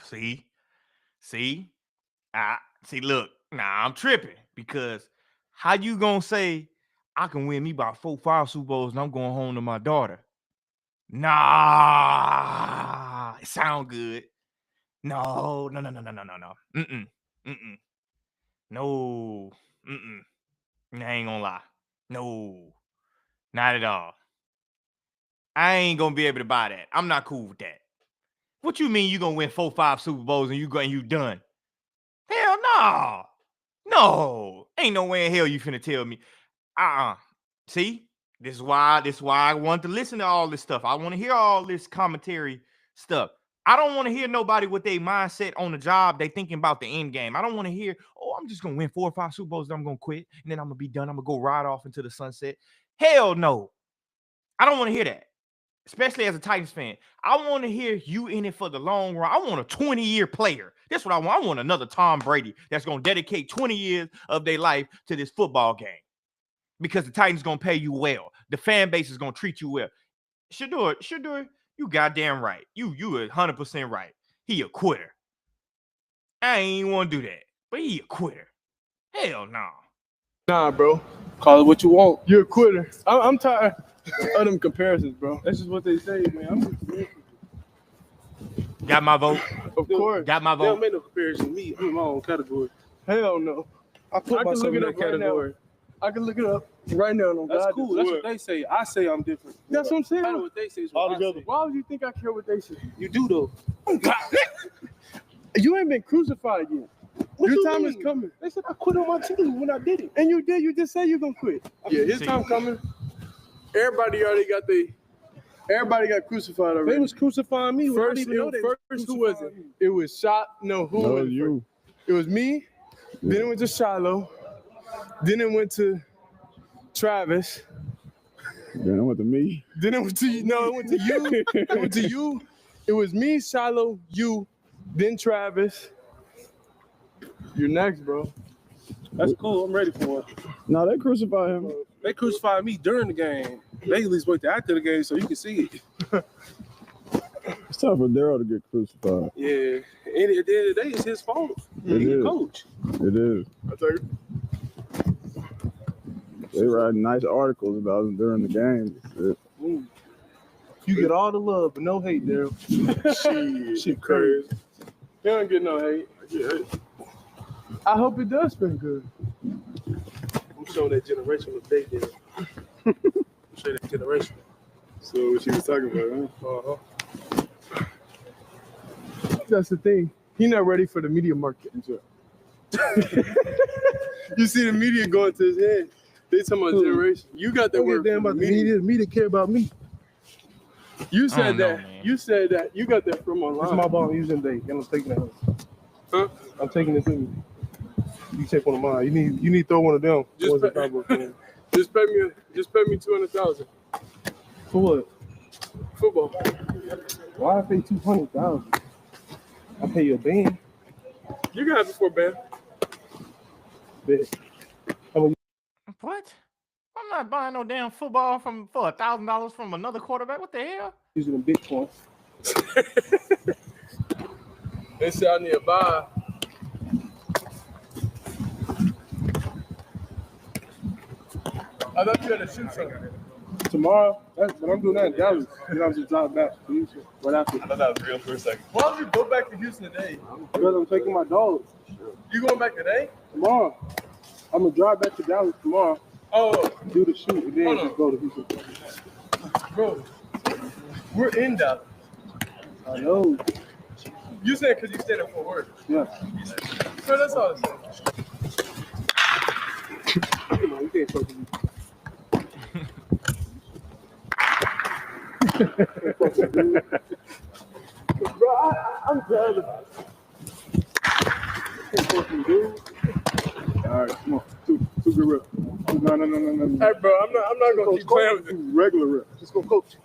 See, look, I'm tripping because how you gonna say I can win me about 4, 5 Super Bowls and I'm going home to my daughter? Nah, it sound good. No. No. I ain't gonna lie. No, not at all. I ain't gonna be able to buy that. I'm not cool with that. What you mean you gonna win 4, 5 Super Bowls and you done? Hell no. No. Ain't no way in hell you finna tell me. See? This is why I want to listen to all this stuff. I want to hear all this commentary stuff. I don't want to hear nobody with their mindset on the job. They thinking about the end game. I don't want to hear, I'm just gonna win 4 or 5 Super Bowls, then I'm gonna quit, and then I'm gonna be done. I'm gonna go ride off into the sunset. Hell no. I don't want to hear that. Especially as a Titans fan. I want to hear you in it for the long run. I want a 20-year player. That's what I want. I want another Tom Brady that's going to dedicate 20 years of their life to this football game. Because the Titans going to pay you well. The fan base is going to treat you well. Shedeur, you goddamn right. You 100% right. He a quitter. I ain't want to do that. But he a quitter. Hell no. Nah, bro. Call it what you want. You're a quitter. I'm tired of them comparisons, bro. That's just what they say, man. I'm just Got my vote. Of course. Got my They don't vote. make no comparison to me. I'm in my own category. Hell no. I put I can myself look in it that up right category. now. I can look it up right now. No, That's God, cool. That's what they say. I say I'm different. That's what I'm saying. I know what they say is what I say. Why would you think I care what they say? You do though. You ain't been crucified yet. What Your you time mean? is coming. They said I quit on my team when I did it. And you did. You just said you're going to quit. Yeah, his See. time coming. Everybody got crucified already. They was crucifying me. When I First, didn't even know they was who was it? crucifying me. It was who was it? you. It was me. Then it went to Shiloh. Then it went to Travis. Then it went to me. Then it went to you. No, it went to you. It went to you. It was me, Shiloh, you, then Travis. You're next, bro. That's cool. I'm ready for it. No, they crucified him. They crucified me during the game. They at least wait till after the game so you can see it. It's time for Daryl to get crucified. Yeah. And at the end of the day, it's his fault. It He's the is. coach. It is. They write nice articles about him during the game. You get all the love, but no hate, Daryl. Shit crazy. You don't get no hate. I hope it does spin good. I'm showing that generation what they did. Show that generation. So what she was talking about, huh? That's the thing. He not ready for the media market. You see the media going to his head. They talking about generation. You got that word damn from about the the media. The media care about me. You I said don't know, that. man. You said that. You got that from online. It's my ball I'm using today, and I'm taking it. Huh? I'm taking it to me. You take one of mine. You need to throw one of them. Just Towards pay- the combo. Just pay me 200,000. For what? Football. Why I pay 200,000? I pay you a band. You can have it for a band. Bet. What? I'm not buying no damn football for $1,000 from another quarterback. What the hell? Using a Bitcoin. They say I need a buy. I thought you had to shoot something. Tomorrow, but I'm doing that in Dallas. Then I'll just drive back to Houston right after. I thought that was real for a second. Why don't you go back to Houston today? Because I'm taking my dogs You going back today? tomorrow. I'm gonna drive back to Dallas tomorrow, Oh, do the shoot, and then Hold on. just go to Houston. bro. We're in Dallas. I know. You said because you stayed there for work. Yeah. So that's all I'm saying. Come on, you can't fuck with me. Bro, I'm proud of All right, come on. Two good reps. No. Hey, bro, I'm not gonna keep playing with you. Regular reps. Just go coach.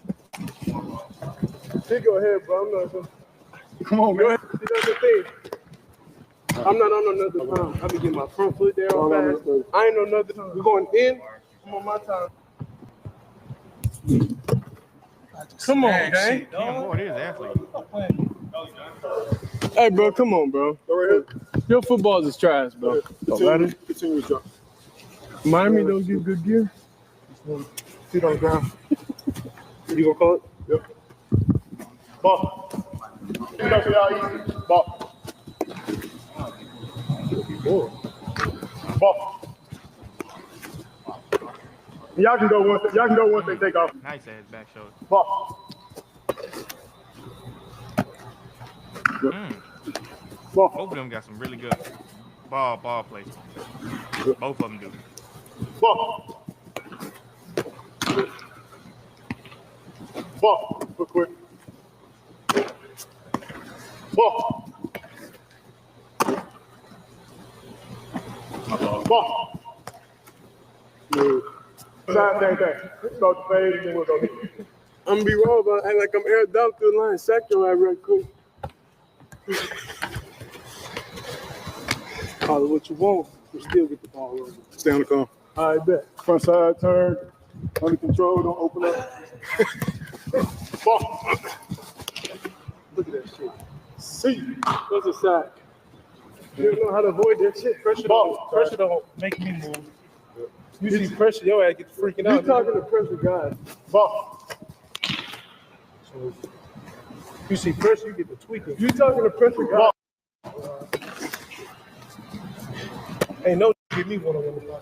You go ahead, bro. I'm not gonna. Come on, Go man. ahead. See, that's the thing. I'm not on another time. I be getting my front foot down fast. I ain't on another time. We're going in. I'm on my time. Come on, gang. Damn, boy, it is athlete. Hey, bro, come on, bro. Go right here. Your footballs is trash, bro. Continue to drop. Miami don't give good gear. Feet on the ground. You gonna call it? Yep. Ball. You know, for y'all easy. Ball. Ball. Y'all can go once they take off. Nice ass back shoulder. Ball. Mm. Ball. Both of them got some really good ball plays. Both of them do. Ball. Ball. Real quick. Ball. Ball. Same thing. Start the fade and then we'll go. I'm gonna be wrong, but act like I'm air down through the line. Sack your eye real quick. Call it what you want. You still get the ball over. Stay on the cone. All right, bet. Front side turn. Under control. Don't open up. Ball. Look at that shit. See. That's a sack. You don't know how to avoid that shit. Pressure don't make me move. You see pressure, your ass get freaking out. You talking to pressure guys. Ball. So, you see pressure, you get the tweaking. You talking to pressure guys. Ain't no give me one-on-one.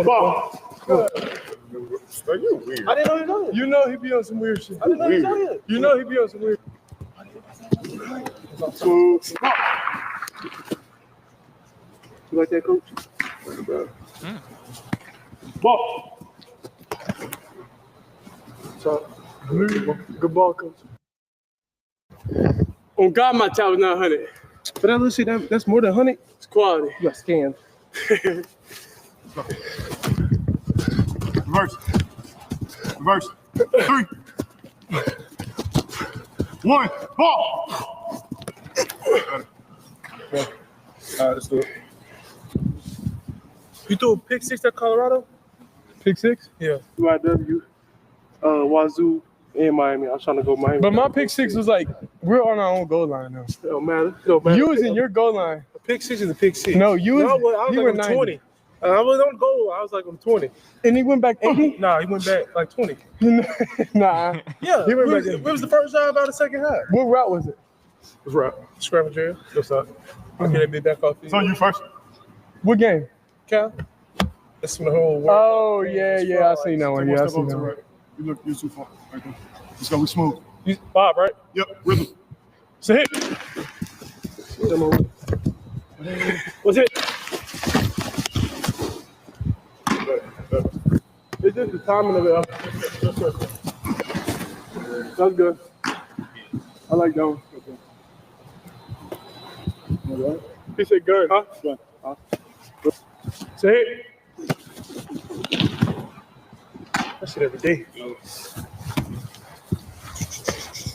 Ball. Bro, you weird. I didn't know he know it. You know he be on some weird shit. I didn't know he know it. You know he be on some weird. Two. You like that, coach? Ball. So, good ball, coach. On God, my talent 900. But that little shit, that's more than 100. It's quality. You got scanned. Reverse. Reverse. 3. 1. Ball. All right, let's do it. You threw a pick six at Colorado? Pick 6? Yeah. UIW, Wazoo, and Miami. I was trying to go Miami. But my pick six was like, we're on our own goal line now. It don't matter. It don't matter. You was in your goal line. A pick 6 is a pick 6. No, you was, I was you like were on 90. 20. I was on goal. I was like on 20. And he went back 80? Nah, he went back like 20. Nah. Yeah, He went back it was the first drive out of the second half. What route was it? It was right. Scramble jail. What's up? Okay, they be back off. So you first. What game? Cal? That's when the whole work. Oh, yeah, I seen that one. Yeah, I seen that one. Right. You're too far. Right there. Let's go. We smooth. Bob, right? Yep. Rhythm. So hit. What's it? It's just the timing of it. That's good. I like that one. Okay. He said gun. Huh? Say it. That shit every day.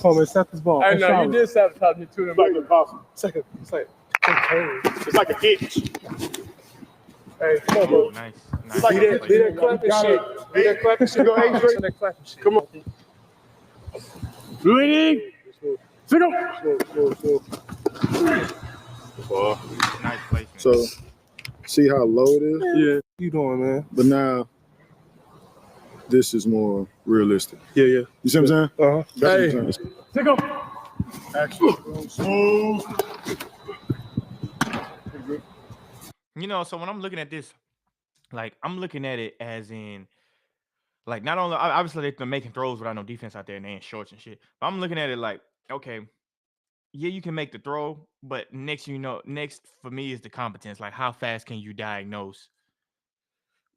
Oh, man, stop this ball. I know, you did sabotage me too. It's like impossible. It's like okay. It's like an itch. Hey, come on, bro. Nice. It's like Be that clapping shit. Be that clapping shit. Go H. Come on. Bleeding. Sit up. Nice placement. So, see how low it is? Yeah. What you doing, man? But now, this is more realistic. Yeah. You see what I'm saying? Uh-huh. That's what I'm saying. Sit up. Action. Smooth. You know, so when I'm looking at this, like I'm looking at it as in, like not only obviously they're making throws without no defense out there and they in shorts and shit. But I'm looking at it like, okay, yeah, you can make the throw, but next for me is the competence. Like how fast can you diagnose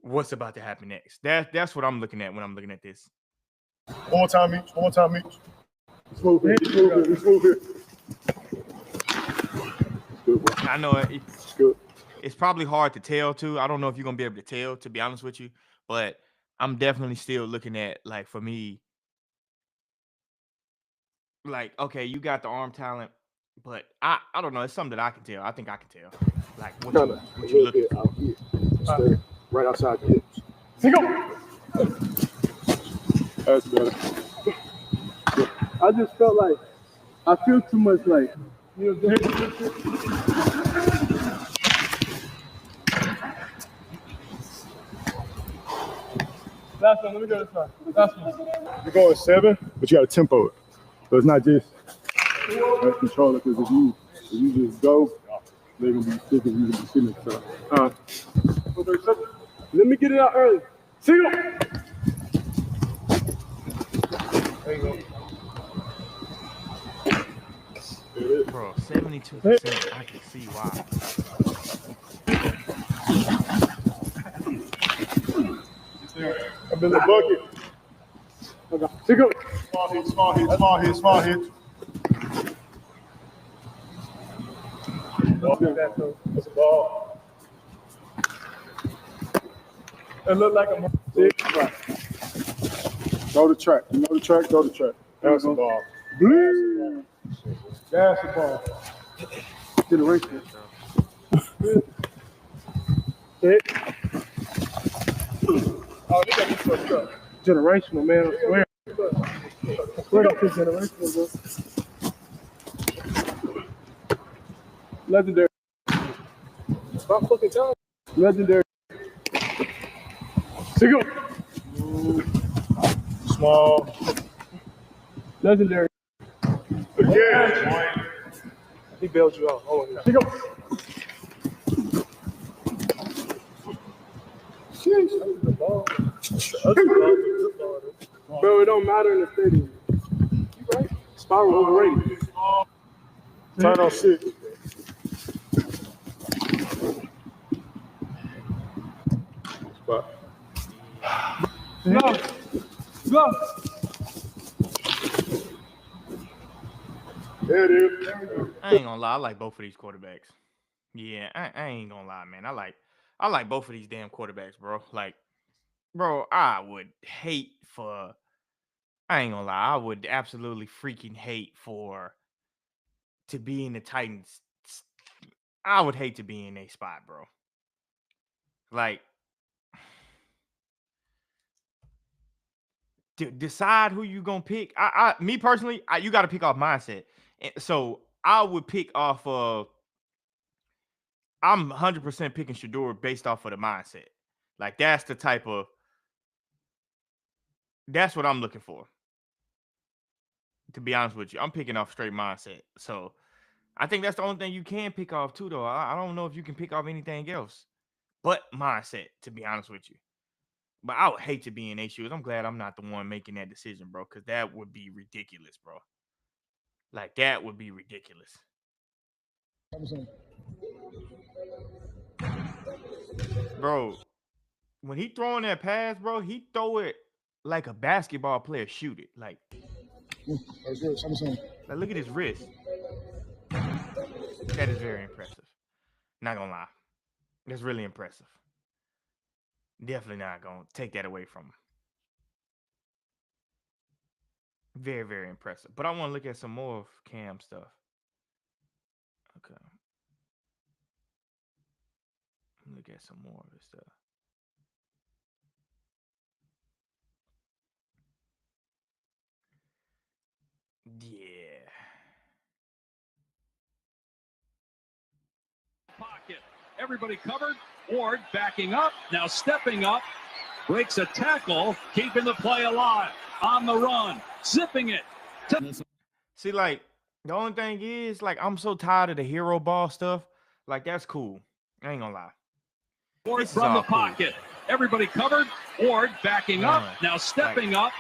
what's about to happen next? That's what I'm looking at when I'm looking at this. One more time each. Smooth here. I know Good. it's probably hard to tell too. I don't know if you're gonna be able to tell, to be honest with you, but I'm definitely still looking at, like, for me, like, okay, you got the arm talent, but I don't know. It's something that I can tell. I think I can tell. Like what you looking for. Stay right outside the hips. Sit up. That's better. I just felt like I feel too much like Last one, let me go this way. Last one. You're going 7, but you got to tempo it. So it's not just control it, because if you just go, they're gonna be sick and you're gonna be sitting there. Let me get it out early. See you. There you go. Bro, 72%. I can see why. I'm in the bucket. Okay. See you. Small hit. That's a ball. It looked like a Right. Go to track. You know the track, go to track. That's a ball. That's a ball. generation. Hit. Oh, they got me fucked up. Generational, man, I swear. I swear that's generational, bro. Legendary. Stop fucking telling. Legendary. Single. Small. Legendary. Yeah. He bailed you out. Hold on. Single. Bro, it don't matter in the stadium. You right? Spiral overrated. Turn on 6. Spot. Go. Go. There it is. I ain't gonna lie, I like both of these quarterbacks. Yeah, I ain't gonna lie, man. I like both of these damn quarterbacks, bro. Like, bro, I would hate for. I ain't gonna lie, I would absolutely freaking hate for to be in the Titans. I would hate to be in a spot, bro. Like, decide who you gonna pick. Me personally, you got to pick off mindset. So I would pick off of. I'm 100% picking Shedeur based off of the mindset. Like that's the type of. That's what I'm looking for. To be honest with you, I'm picking off straight mindset. So I think that's the only thing you can pick off too, though. I don't know if you can pick off anything else. but mindset, to be honest with you. But I would hate to be in their shoes. I'm glad I'm not the one making that decision, bro, because that would be ridiculous, bro. Like, that would be ridiculous. Bro, when he throwing that pass, bro, he throw it like a basketball player shoot it. Like look at his wrist. That is very impressive. Not gonna lie. That's really impressive. Definitely not gonna take that away from him. Very, very impressive. But I want to look at some more of Cam stuff. Okay. Look at some more of his stuff. Yeah. Pocket. Everybody covered. Ward backing up. Now stepping up. Breaks a tackle. Keeping the play alive. On the run. Zipping it. See, like, the only thing is, like, I'm so tired of the hero ball stuff. Like, that's cool. I ain't gonna lie. Ward from the pocket. Cool. Everybody covered. Ward backing up. Now stepping up.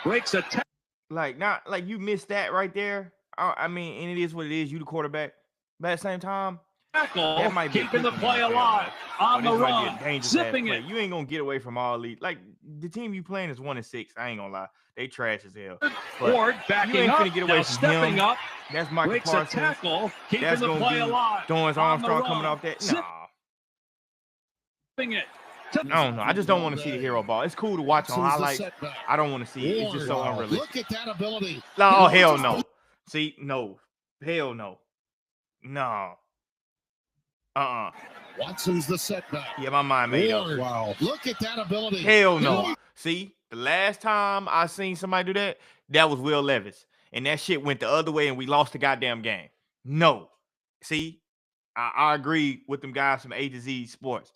Breaks a tackle. Like, not like you missed that right there. I mean, and it is what it is. You the quarterback. But at the same time, that might be keeping the play alive. On the run. Zipping it. You ain't gonna get away from all these. Like, the team you playing is 1-6. I ain't gonna lie. They trash as hell. But Ward backing you ain't up. Gonna get away now from stepping him. up. That's Michael Breaks Parsons. A tackle. Keeping That's the play alive. Dorrance Armstrong coming off that. Nah. It. I don't know. I just don't want to see the hero ball. It's cool to watch on highlights. I don't want to see it. It's just so unrealistic. Look at that ability. No, hell no. See, no. Hell no. No. Watson's the setback. Yeah, my mind made up. Wow. Look at that ability. Hell no. See, the last time I seen somebody do that was Will Levis. And that shit went the other way and we lost the goddamn game. No. See, I agree with them guys from A to Z Sports.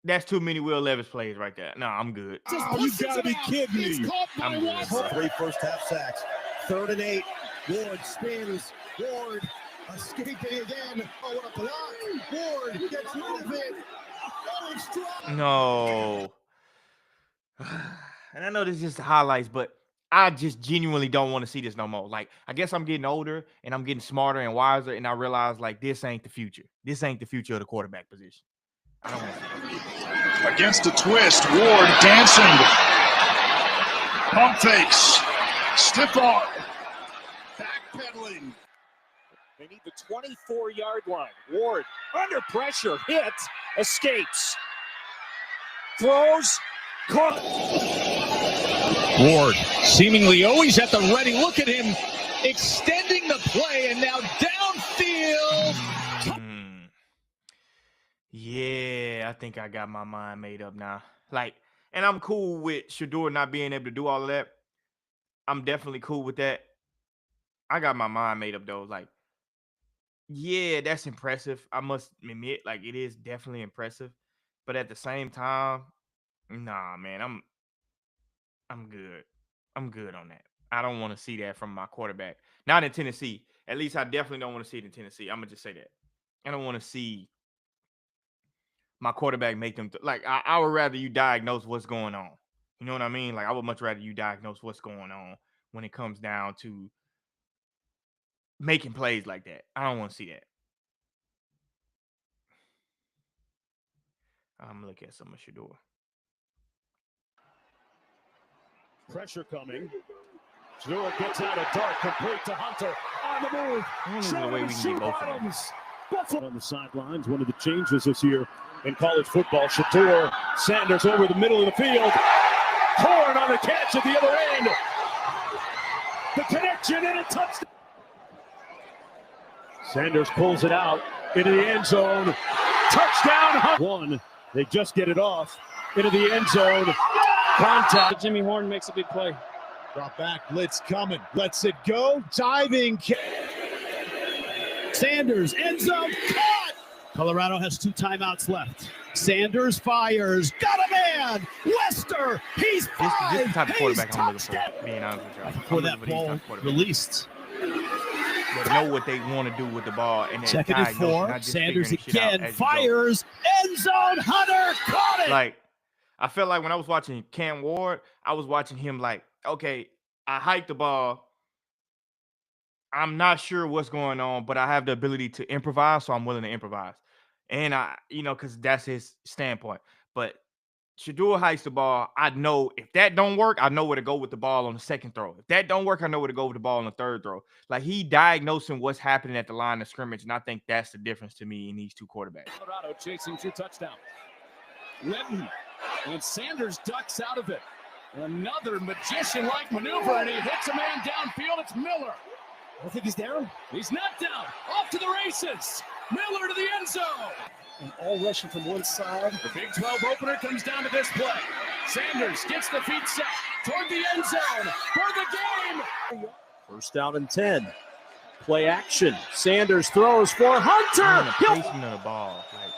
That's too many Will Levis plays right there. No, I'm good. Oh, you gotta be kidding me. I'm good. 3 first-half sacks. 3rd and 8. Ward spins. Ward escaping again. Oh, what a block. Ward gets rid of it. Oh, it's dropped. No. And I know this is just the highlights, but I just genuinely don't want to see this no more. Like, I guess I'm getting older and I'm getting smarter and wiser, and I realize, like, this ain't the future. This ain't the future of the quarterback position. I don't want to see it. Against a twist, Ward dancing. Pump fakes. Stiff arm. Backpedaling. They need the 24-yard line. Ward under pressure, hit, escapes. Throws, caught. Ward seemingly always at the ready. Look at him extending the play and now downfield. Yeah, I think I got my mind made up now. Like, and I'm cool with Shedeur not being able to do all of that. I'm definitely cool with that. I got my mind made up though. Like, yeah, that's impressive. I must admit, like, it is definitely impressive. But at the same time, nah, man, I'm good. I'm good on that. I don't want to see that from my quarterback. Not in Tennessee. At least I definitely don't want to see it in Tennessee. I'm gonna just say that. I don't want to see my quarterback make them I would rather you diagnose what's going on. You know what I mean? Like, I would much rather you diagnose what's going on when it comes down to making plays like that. I don't want to see that. I'm gonna look at some of Shedeur. Pressure coming. Shedeur gets out of dark, complete to Hunter. On the move. The way we can get both of them. Buffalo on the sidelines. One of the changes this year in college football. Shadour Sanders over the middle of the field. Horn on the catch at the other end. The connection and a touchdown. Sanders pulls it out into the end zone. Touchdown. One. They just get it off into the end zone. Contact. Jimmy Horn makes a big play. Drop back. Blitz coming. Lets it go. Diving. Sanders. End zone. Caught. Colorado has 2 timeouts left. Sanders fires. Got a man. Lester. He's This is the type of quarterback I'm looking for, being honest with y'all. Before that ball released. that know what they want to do with the ball and that Second and diagnose, 4. not just Sanders figuring the shit out again as you go. fires. End zone. Hunter caught it. Like, I felt like when I was watching Cam Ward, I was watching him like, okay, I hiked the ball. I'm not sure what's going on, but I have the ability to improvise, so I'm willing to improvise. And because that's his standpoint. But Shedeur hikes the ball. I know if that don't work, I know where to go with the ball on the second throw. If that don't work, I know where to go with the ball on the third throw. Like, he diagnosing what's happening at the line of scrimmage, and I think that's the difference to me in these two quarterbacks. Colorado chasing 2 touchdowns. Linton and Sanders ducks out of it. Another magician-like maneuver, and he hits a man downfield. It's Miller. I think he's down. He's not down. Off to the races. Miller to the end zone. And all rushing from one side. The Big 12 opener comes down to this play. Sanders gets the feet set toward the end zone for the game. First down and 10. Play action. Sanders throws for Hunter. Placement of the ball. Like,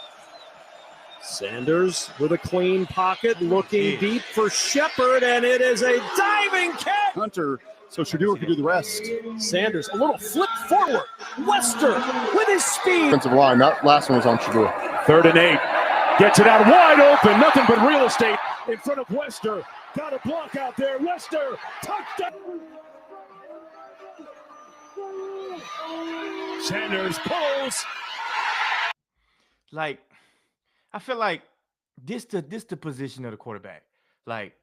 Sanders with a clean pocket, looking deep for Shepard, and it is a diving catch. Hunter, so Shedeur can do the rest. Sanders, a little flip forward. Wester with his speed. Offensive line, that last one was on Shedeur. 3rd and 8. Gets it out wide open. Nothing but real estate in front of Wester. Got a block out there. Wester, touchdown. Sanders pulls. like, I feel like this the position of the quarterback. Like,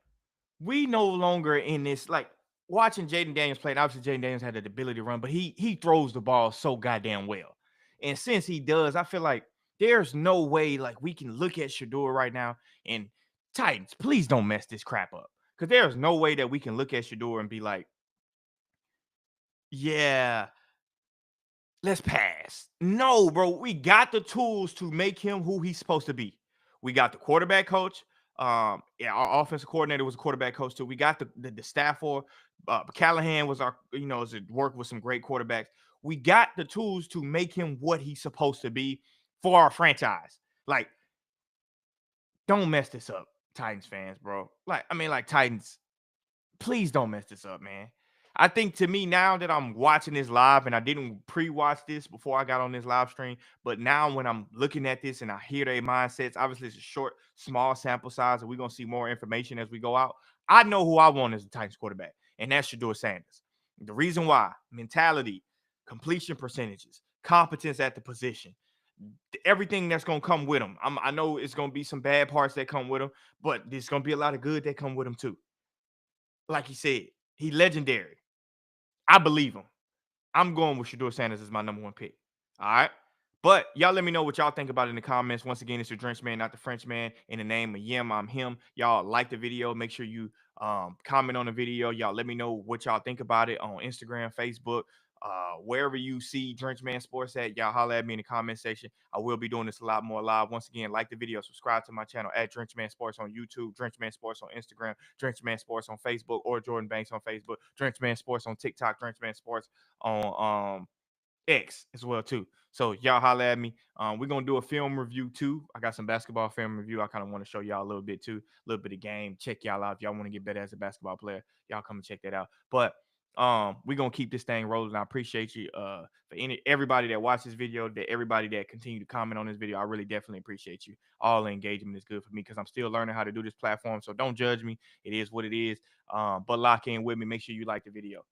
we no longer in this, like, watching Jaden Daniels play, and obviously Jaden Daniels had the ability to run, but he throws the ball so goddamn well. And since he does, I feel like there's no way, like, we can look at Shedeur right now and Titans, please don't mess this crap up. Because there's no way that we can look at Shedeur and be like, yeah, let's pass. No, bro, we got the tools to make him who he's supposed to be. We got the quarterback coach. Our offensive coordinator was a quarterback coach too. We got the staff for Callahan was our, has worked with some great quarterbacks. We got the tools to make him what he's supposed to be for our franchise. Like, don't mess this up, Titans fans, bro. Like, Titans, please don't mess this up, man. I think, to me, now that I'm watching this live, and I didn't pre-watch this before I got on this live stream, but now when I'm looking at this and I hear their mindsets, obviously it's a short, small sample size, and we're going to see more information as we go out. I know who I want as the Titans quarterback, and that's Shadour Sanders. The reason why: mentality, completion percentages, competence at the position, everything that's going to come with him. I know it's going to be some bad parts that come with him, but there's going to be a lot of good that come with him too. Like he said, he's legendary. I believe him. I'm going with Shadour Sanders as my #1 pick. All right. But y'all let me know what y'all think about it in the comments. Once again, it's your Drenchman, not the Frenchman. In the name of Yim, I'm him. Y'all like the video. Make sure you comment on the video. Y'all let me know what y'all think about it on Instagram, Facebook, wherever you see Drenchman Sports at. Y'all holler at me in the comment section. I will be doing this a lot more live. Once again, like the video, subscribe to my channel at Drenchman Sports on YouTube, Drenchman Sports on Instagram, Drenchman Sports on Facebook, or Jordan Banks on Facebook, Drenchman Sports on TikTok, Drenchman Sports on X as well too. So y'all holler at me. We're gonna do a film review too. I got some basketball film review. I kind of want to show y'all a little bit too, a little bit of game. Check y'all out if y'all want to get better as a basketball player. Y'all come and check that out. But we're gonna keep this thing rolling. I appreciate you for everybody that watched this video, that everybody that continue to comment on this video. I really definitely appreciate you. All the engagement is good for me because I'm still learning how to do this platform. So don't judge me. It is what it is. But lock in with me. Make sure you like the video.